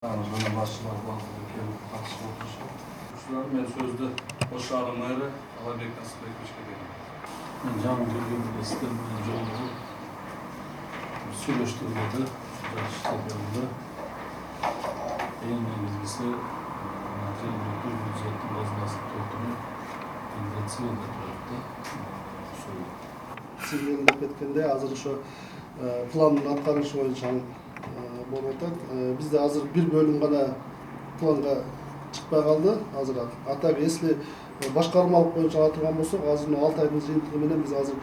Bana başçılar bağlı kelip katışıp oturuşup. Şular men sözde boşağım ayrı, Alabek nasip etmişke dedim. Ben canım görgüm istedim, yoldu. Söyleştirildi, işlerinde. En ilgisi, bir ücretli bazı tuttuğunu indiretsiyonda tarafta söyledi. Sizlerin de etkende hazır şu planın atkarışı boyunca bolmatak. Bizde hazır bir bölüm gana planga çıkpay kaldı. Hazır hatta esli başkarmalık boyunca atırgan bolsak, hazır 6 ayın jыйынтыгы менен biz hazır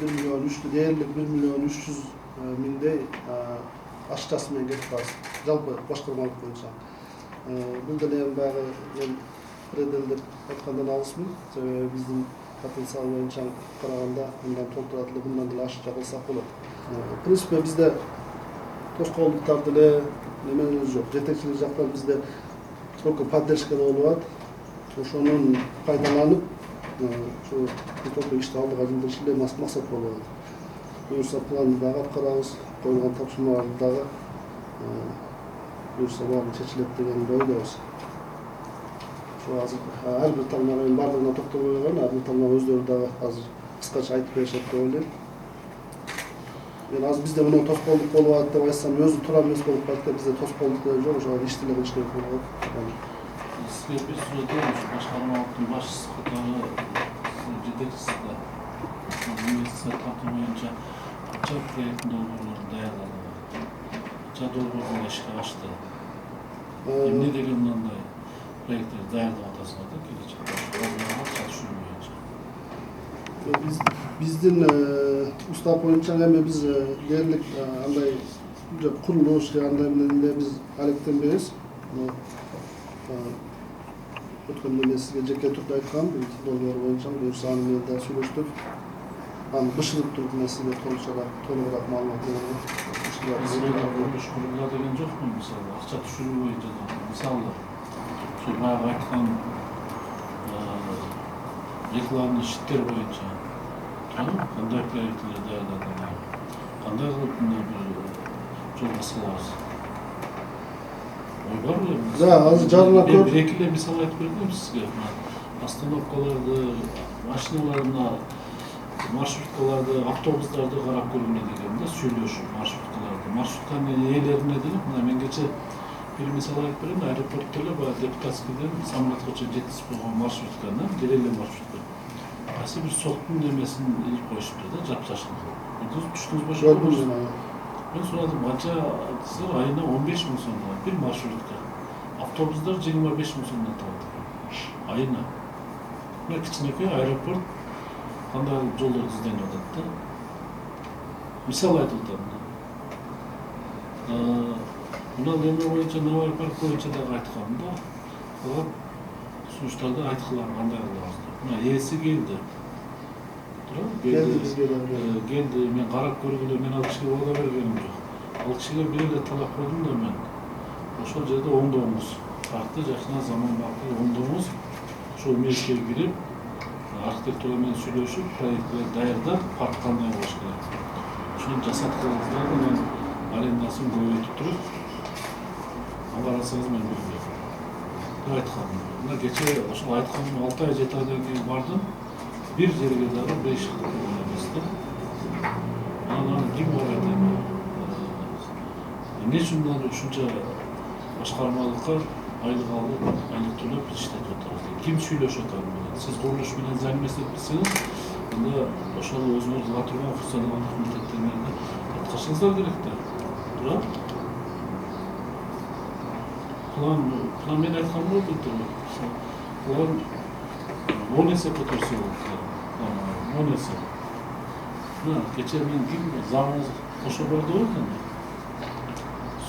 1 milyon 300 değerlik 1 milyon 300 mingdey aşçası mengen ketip kaldık. Жалпы başkarmalık boyunca. Bu delem bagı predeldir atkandan alışmın. Bizim потенциал боюнча караганда мындан толтуратылып мындан деле ашыкча кылсак болот. Принципе бизде тоскоолдуктар деле неменебиз жок. Жетекчилик жактан бизде только поддержка болуп атат. Ошонун пайдаланып, ушу только ишти алдыга жылдырыш эле максат болуп атат. Буюрса планды дагы аткарабыз, коюлган тапшырмаларды дагы буюрса баары чечилет деген ойдобуз. Her bir tarafın bardağına toplamaya var, her bir tarafın özleri daha hazır kıskaç ayıp yaşat da öyle. Yani az bizde bunu toz kolduk kolu var da vaysam özü turamıyoruz kolduk var da bizde toz kolduk da yok, o zaman iştiyle kılıçlı yapıyorlar. Sizge bir sürede olmuş, başkanlıktın başçısı katarı yedeksizde. Üniversite katılmayınca kaça proyektinde olurları değerleri var. Kaça doğrularına eşki açtı. Ne degeninden de proyektleri değerli atasına da gelecek. Onlara çalışılmayacak. Bizden usta boyunca hem biz yerlik anday kuruluş yanlarında biz Alek'ten beriz. Ötkümde sizge ceket tutup aytkan, bir dolgar boyunca bir saniyelerden söyleştik. Bışırıp durup mesele konuşarak, tonuğurak malumat verelim. Kuruluş kurumlar degen yok mu misal? Akça düşürü boyunca da misallar. Şu bayağı aytkan reklamlı şiddet boyunca. Tamam, qanday proyektleri değerlendirildi? Qanday qılıp bundan bir yol basılarız? Oy var mı? Ya, hazır canına Ben bir-ikile misal aytып berdim sizge. Остановкаларды, машиналарына, маршруткаларды, автобустарды карап көргөнө дегенде сүйлөшүп, маршрутканын ээлерине делип, мына мен кече bir misal aytып берейин, аэропортто эле баягы депутатскийден самолетко чейин жеткизип койгон маршрутканы, делеле маршрутка. Кайсы бир соттун немесин илип коюшупту да, жапсашкын. Түштүңүз бошо. Мен сурадым, канча десем, айына 15 000 сомдон bir маршрутка. Автобустар 25 000 сомдон турат. Айына. Мен кичинекей аэропорт кандай жолдор изденип атат да. Мисал айтып атам. Мына неме боюнча, Новый парк боюнча дагы айткам да. Алар сунуштарда айткылар кандай кылабыз деп. Мына ээси келди. Келди, мен карап көргүлө, мен ал кишиге убада бергеним жок. Ал кишиге бир эле талап койдум да мен. Ошол жерде оңдоңуз. Паркты жакшына заман бакый оңдоңуз. Ошол мезгилге кирип, архитектура менен сүйлөшүп, проекттер даярдап, парк кандай болуш керек. Ошону жасаткылыңыздар менен арендасын көбөйтүп туруп, аларасыңыз мен билбейм. Деп айткам. Мына кече ошол айтканым 6 ай 7 айдан кийин бардым. Bir жерге дагы 5 жыл эмес да. Анан ким барат эми? Эмне үчүн мына ушунча башкармалыкка айлык алып, айлык төлөп иштетип атабыз? Ким сүйлөшүп атат менен? Сиз курулуш менен займестесиңиз, анда ошол өзүңүз ала турган функционалдык комитеттеринде каткарышыңыздар керек да. Туура? План мен айткан болду. План 10 есе көтөрсө болот. 10 есе. Мына кече мен ким замыңыз кошо барды го экен.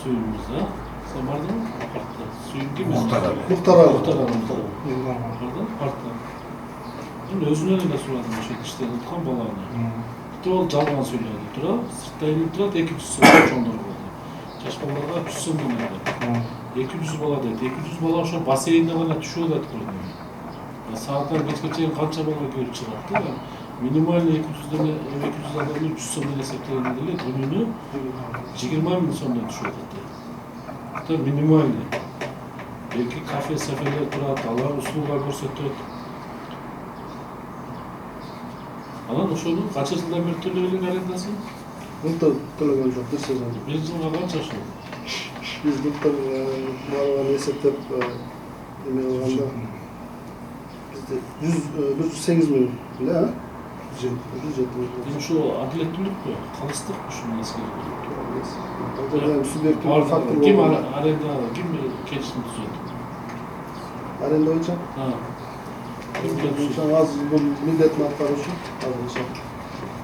Сүйүмүз да. Sen bardın mı? Parkta. Suyun kim? Muhtar abi. Parkta. Ben özüne de suradım o şey işte tutkan balağını. Bir de o calgan söylüyordu. Tura, sırtta elini turat 200 soğuk çondur oldu. Kaç balağa 300 soğuk oldu. 200 bala dedi. 200 bala şu baseyinde bana düşüyor da tutuldu. Saatler geçeceğin kaça bala görüp çıkarttı ya. Minimal 200'den 200 adamın 300 soğuk hesaplarını değil, gününü 20 bin sonunda düşüyor dedi. өтө минимальный. Belki kafe seferler turат, алар услуга көрсөтөт. Анан ошону канча жылдан бери төлөп арендасын? Былтыр төлөгөн жок, бир сезон. Бир жылга канча ошол? Биз былтыр баарынан эсептеп эме кылганда бизде 108 миң эле, а? 107 миң. Ошо адилеттүүлүкпү? Калыстыкпы ушунун эскери? Субъективдүү фактор Ким болгон. аренда, ким келишим түзөт? Аренда боюнча Ким келишим? аз бул милдетин аткаруучу азырынча.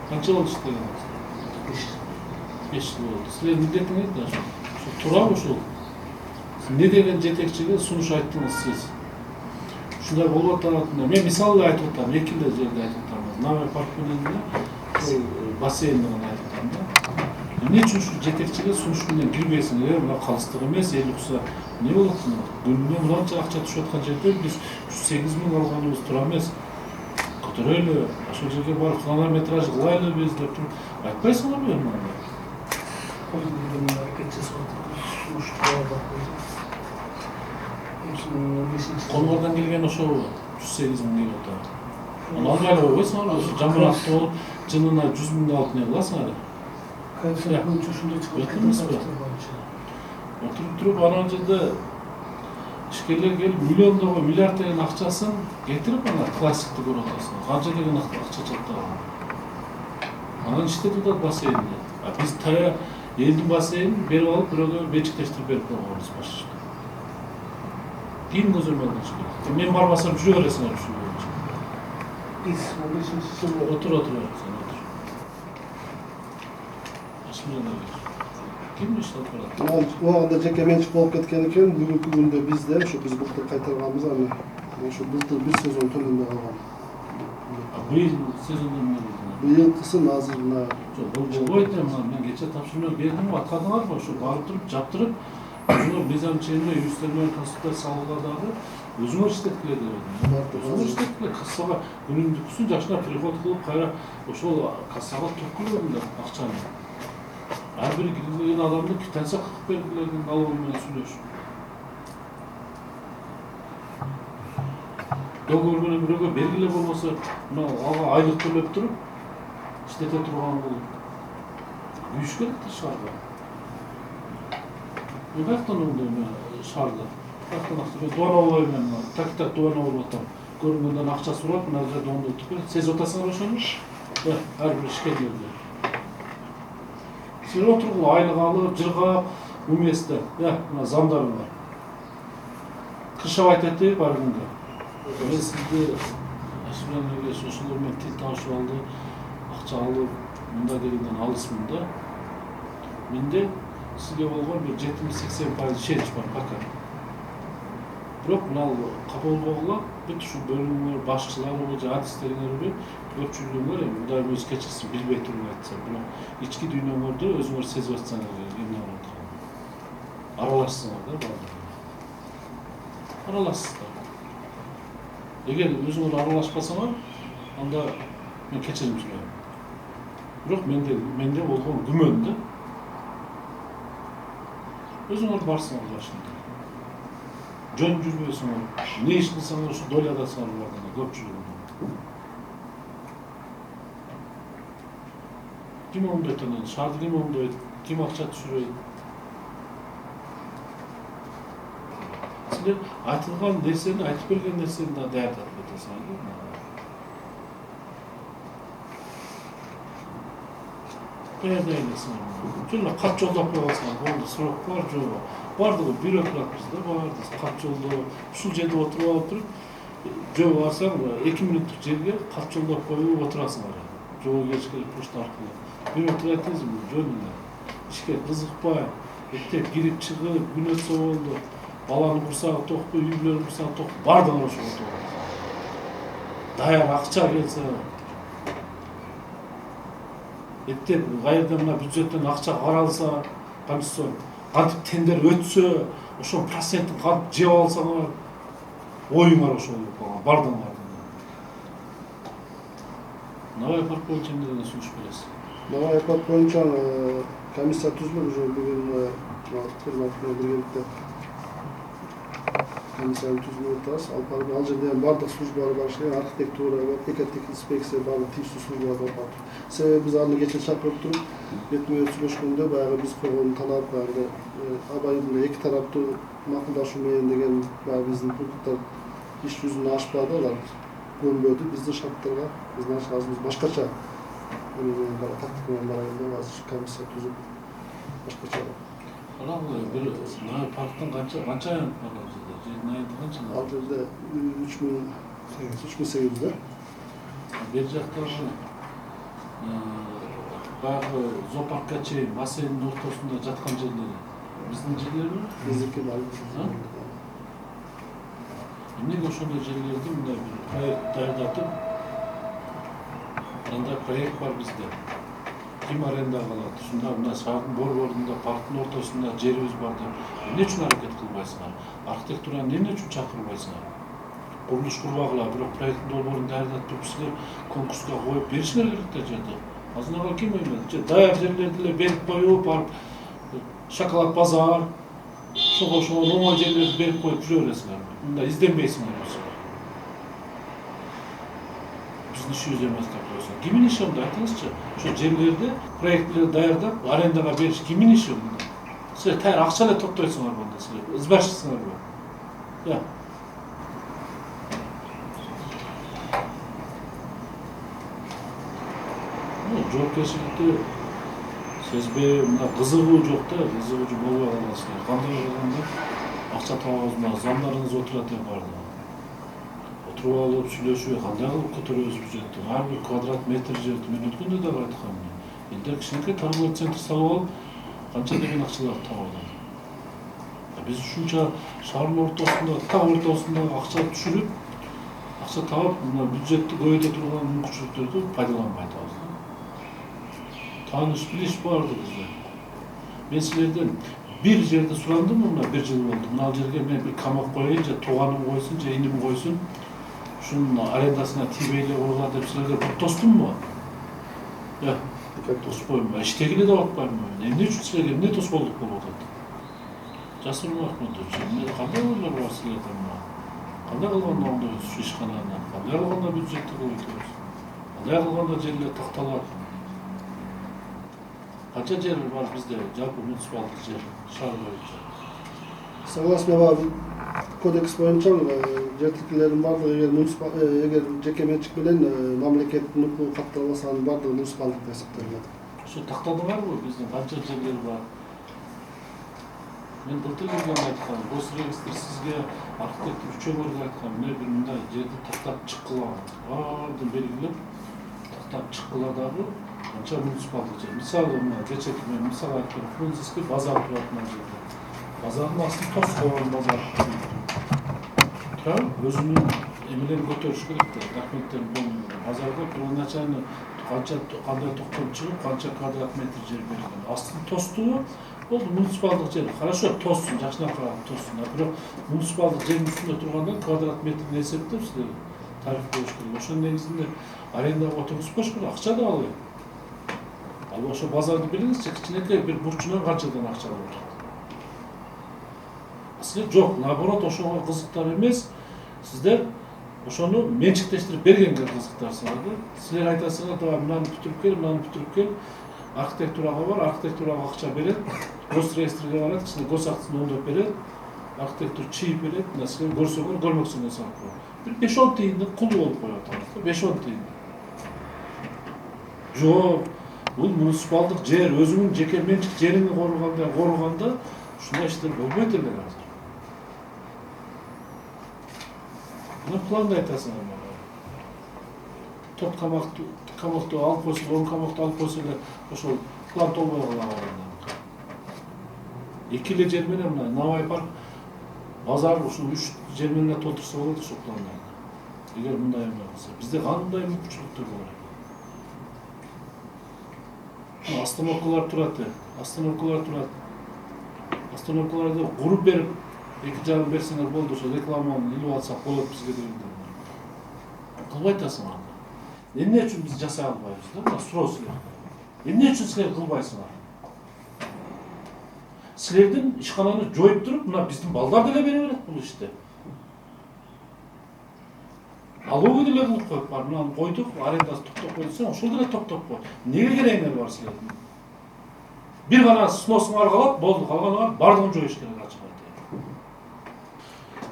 Канча болду иштегениңиз? 5 жыл болду. Силердин милдетиңиз да ошо туурабы ушул? Не деген жетекчиге сунуш айттыңыз сиз? Ушундай болуп атат. Мен мисалы айтып атам, эки эле жерде айтып атам. Навай парк менен ушул бассейнди гана айтып атам да. Эмне үчүн ушу жетекчиге сунуш менен кирбейсиңер? Мына калыстык эмес, эл укса эмне болот? Күнүнө мынча акча түшүп аткан жерде биз 8 миң алганыбыз туура эмес. Көтөрөлү, ошол жерге барып хронометраж кылайлы биз деп туруп айтпайсыңарбы эми анда? Колуңардан келген ошо 108 миң деп атат. Аны албай койбойсуңар, ошо жамбыракты болуп жылына 100 миңди алып эмне кыласыңар? Отуруп туруп анан жерде ишкерлер келип миллиондого миллиард деген акчасын кетирип ана классикти көрүп атасың. Канча деген акча чатаган. Анан иштетип атат бассейнди. Биз тая элдин бассейнин берип алып бирөөгө бечиктештирип берип койгонбуз башчы. Кийин көзөмөлдү ишкер. Мен барбасам жүрө бересиңер ушул боюнча. Отур. Ким иштеп барат? Убагында жеке менчик болуп кеткен экен. Бүгүнкү күндө бизде ошо биз былтыр кайтарганбыз аны. Ошо былтыр бир сезон төлөнбөй калган. Быйыл сезондо эмне болду? Быйылкысын азыр мына Болбойт эми, мен кече тапшырма бердим, аткардыңарбы? Ошо барып туруп, жаптырып, өзүңөр мыйзам чегинде юристтер менен консультация салууга дагы өзүңөр иштеткиле дебедим. Өзүңөр иштеткиле, кассага күнүмдүкүсүн жакшына приход кылып, кайра ошол кассага төккүлөрүңөр акчаны. Ар бир кирген адамды квитанция кылып бергилерин налог менен сүйлөшүп. Договор менен бирөөгө бергиле болбосо, мына ага айлык төлөп туруп, иштете турган бул күйүш керек да шаарда. Каяктан болду эми шаарда? Каяктан акча? Мен дубана болбойм мен, так дубана болуп атам. Көрүнгөндөн акча сурап, мына жерде оңдоттук. Сезип атасыңар ошону? Ар бир ишкерлерде. Силер отургула айлык алып, жыргап, уместе. Мына замдарың бар. Кыршап айтат бар күнгө. Мен сизди ошолор менен тил табышып алды, акча алып, мында дегенден алысмын да. Менде сизге болгон бир 70-80% ишенич бар пока. Бирок мына капа болбогула, бүт ушу бөлүмдөр башчылары же адистериңерби көпчүлүгүңөр эми Кудайым өзү кечирсин билбей туруп айтсам, бирок ички дүйнөңөрдө өзүңөр сезип атсаңар эмне болуп атканын. Аралашсаңар да баардыгы. Аралашсыздар. Эгер өзүңөр аралашпасаңар, анда мен кечирим сурайм. Бирок менде болгон күмөн да. Өзүңөр барсаңар башында. Жөн жүрбөйсүңөр, не иш кылсаңар ушу дойлядасыңар булардан көпчүлүгү. Ким оңдойт анан? Шаарды ким оңдойт? Ким акча түшүрөйт? Силер айтылган нерсени, айтып берген нерсени да даярдап кетесиңер. Даярдай элесиңер. Жөн кат жолдоп койсоңор болду, срок бар, жок. Бардыгы бюрократ бизде барды. Кат жолдоп, ушул жерде отуруп алып туруп, жөө барсаң 2 мүнөттүк жерге кат жолдоп коюп отурасыңар. Жөө кечке почта аркылуу. Бюрократизм жөн эле. Ишке кызыкпай, эптеп кирип чыгып, күн өтсө болду. Баланын курсагы токпой, үй бүлөнүн курсагы токпой, бардыгын ошого отуруп. Даяр акча келсе, эптеп кайерден мына бюджеттен акча каралса, комиссион, кантип тендер өтсө, ошонун процентин кантип жеп алсаңар, оюңар ошол бардыгыңар. Навай парк боюнча эмне деген сунуш бересиз? Навай парк боюнча комиссия түзүлүп уже бүгүн кызматына биргеликте комиссияны түзүлүп атабыз. Ал жерде бардык службалар бар эшлеген, архитектура бар, экотех инспекция бардык тийиштүү службалар бар. Себеби биз аны кече чакырып туруп бетме бет сүйлөшкөндө баягы биз койгон талап баягы абайдын эки тараптуу макулдашуу менен деген баягы биздин пункттар иш жүзүнө ашпады, алар көнбөдү биздин шарттарга. Биздин ашыгыбыз башкача тактика менен барганда азыр комиссия түзүп башкача. Bir parktan kança ayın var orada? Ayın kança? Al жерде 3800'de. Bir жақта баягы зоопаркка чейин бассейндин ортосунда жаткан жерлери биздин жерлер ми? Биздики бар. Эмнеге ошондой жерлерди мындай бир проект даярдатып, андай проект бар бизде. Ким аренда калат? Ушунда мына шаардын борборунда, парктын ортосунда жерибиз бар деп. Эмне үчүн аракет кылбайсыңар? Архитектураны эмне үчүн чакырбайсыңар? Курулуш курбагыла, бирок проекттин долбоорун даярдап туруп силер конкурска коюп беришиңер керек да жерди. Азыр ким ойлойт? Даяр жерлерди эле берип коюп, барып шоколад базар, ошого оңой жерлерди берип коюп жүрө бересиңер. Мында изденбейсиңер. Биздин ишибиз эмес деп койсоң. Кимдин иши анда айтыңызчы? Ошо жерлерди проекттерди даярдап, арендага бериш кимдин иши мында? Силер тайыр акча эле топтойсуңар мында, силер избашчысыңарбы? Я. Жоопкерчиликти сезбей, мына кызыгуу жок да, кызыгуу болбой каласыздар. Кандай кылганда акча табабызбы, замдарыңыз отурат деп барды. Отуруп алып сүйлөшүп, кандай кылып көтөрөбүз бюджетти? Ар бир квадрат метр жерди мен өткөндө да айткам. Элдер кичинекей торговый центр салып алып, канча деген акчалар табады. Биз ушунча шаардын ортосунда, так ортосунда акча түшүрүп, акча табып, мына бюджетти көбөйтө турган мүмкүнчүлүктөрдү пайдаланбай атабыз. Таныш билиш барды бизде. Мен силерден bir жерде сурандым, мына bir жыл болду. Мына жерге мен bir камак коеюн, же тууганым койсун, же иним койсун. Ушунун арендасына тийбей эле койгула деп силерге бут тостумбу? Я, как тоспойм. Иштегиле да атпайм. Эмне үчүн силерге эмне тоскоолдук болуп атат? Жасырын Ахмедович, кандай ойлор бар силерде мына? Кандай кылганда оңдойбуз ушу ишкананы? Кандай кылганда бюджетти көбөйтөбүз? Кандай кылганда жерлер такталат? Канча жер бар бизде, жалпы муниципалдык жер, шаар боюнча? Согласно кодекс боюнча жер тилкелердин баардыгы эгер жеке менчик менен мамлекеттин укугу катталбаса анын баардыгы муниципалдык деп эсептелет. Ошо тактадыңарбы биздин канча жерлер бар? Мен былтыр келгенде айткам, госрегистр сизге архитектор үчөөлөргө айткам, эмне бир мындай жерди тактап чыккыла. Баардыгын белгилеп, тактап чыккыла дагы канча муниципалдык жер. Мисалы мына кечеки мен мисал айткам, Фрунзенский базар турат мына жерде. Базардын астын тос койгон базар. Тура, өзүнүн эмелерин көтөрүш керек да, документтерин болмой. Базарда первоначально кандай токтон чыгып, канча квадрат метр жер берилген. Астын тостугу болду муниципалдык жер. Хорошо, тоссун, жакшыраак карап тоссун. Бирок муниципалдык жердин үстүндө турганда квадрат метрин эсептеп силер тариф коюш керек. Ошонун негизинде арендага отургузбаш керек, акча да албайт. Ал ошо базарды билиңизчи, кичинекей бир бурчунан канчадан акча алып отурат. Силер жок, наоборот, ошого кызыктар эмес. Сиздер ошону менчиктештирип бергенге кызыктарсыңар да. Силер айтасыңар, "Давай мынаны бүтүрүп кел, мынаны бүтүрүп кел." Архитектурага бар, архитектурага акча берет. Госреестрге барат, силер госактысын оңдоп берет. Архитектор чийип берет, мына силер көрсөңөр, көрмөксүңөр салып коет. Бир 5-10 тыйындын кулу болуп коет атабыз. 5-10 тыйын. Жок, бул муниципалдык жер, өзүңүн жеке менчик жериңди корuganda ушундай иштер болбойт эле азыр. Мына планды айтасыңар мага. Төрт камактуу алып койсо, 10 камактуу алып койсо эле ошол план толбой калат. Эки эле жер менен мына Навай парк базар ушул 3 жер менен толтурса болот ошол пландарды. Эгер мындай эме болсо, бизде кандай мүмкүнчүлүктөр бар? Остановкалар турат. Остановкаларды куруп берип, эки жагын берсеңер болду, ошо рекламаны илип алсак болот бизге дегендер. Кылбай атасыңар. Эмне үчүн биз жасай албайбыз да? Мына суроо силер. Эмне үчүн силер кылбайсыңар? силердин ишкананы жоюп туруп мына биздин балдар деле бере берет бул ишти. Налоги деле кылып коюп бар. Мына койдук, арендасы токтоп койсо, ошол деле токтоп кой. Неге керегиңер бар силердин? Бир гана сносуңар калат, болду, калганыңар бардыгын жоюш керек ачык айтайын.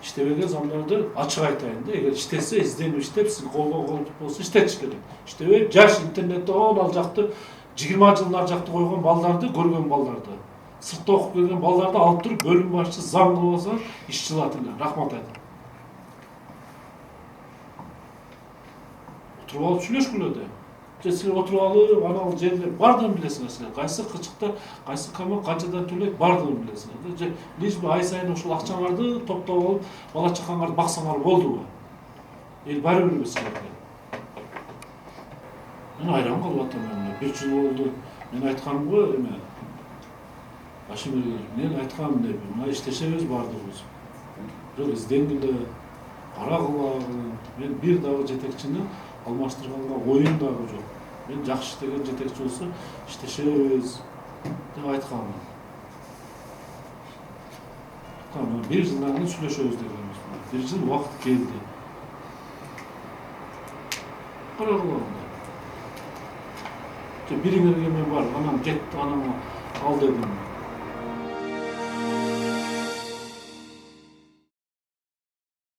Иштебеген замдарды ачык айтайын да, эгер иштесе, изденип иштеп, сиз колго колуп болсо иштетиш керек. Иштебей, жаш интернетте ал жакты 20 жылын ар жакты койгон балдарды, көргөн балдарды, сыртта окуп келген балдарды алып туруп бөлүм башчысы заң кылып алса, иш чылат эле. Рахмат айтам. Отуруп алып сүйлөшкүлө да. Силер отуруп алып, анал жерлер бардыгын билесиңер силер. Кайсы кычыкта, кайсы кама канчадан төлөйт бардыгын билесиңер. Лишь бы ай сайын ошол акчаңарды топтоп алып, бала чакаңарды баксаңар болдубу? Эл баары бир силерге. Мен айран калып атам эми. 1 жыл болду. Мен айтканым го эме. Ашимер, мен айтканым деп, мына иштешебиз бардыгыбыз. Бирок изденгиле, кара кылган, мен бир дагы жетекчини алмаштырганга оюм дагы жок. Мен жакшы иштеген жетекчи болсо иштешебиз деп айтканмын. Tamam, 1 жылдан кийин сүйлөшөбүз дегенбиз. 1 жыл убакыт келди. Кара кылганда. Бириңерге мен бар, анан кетти, анан ал дедим.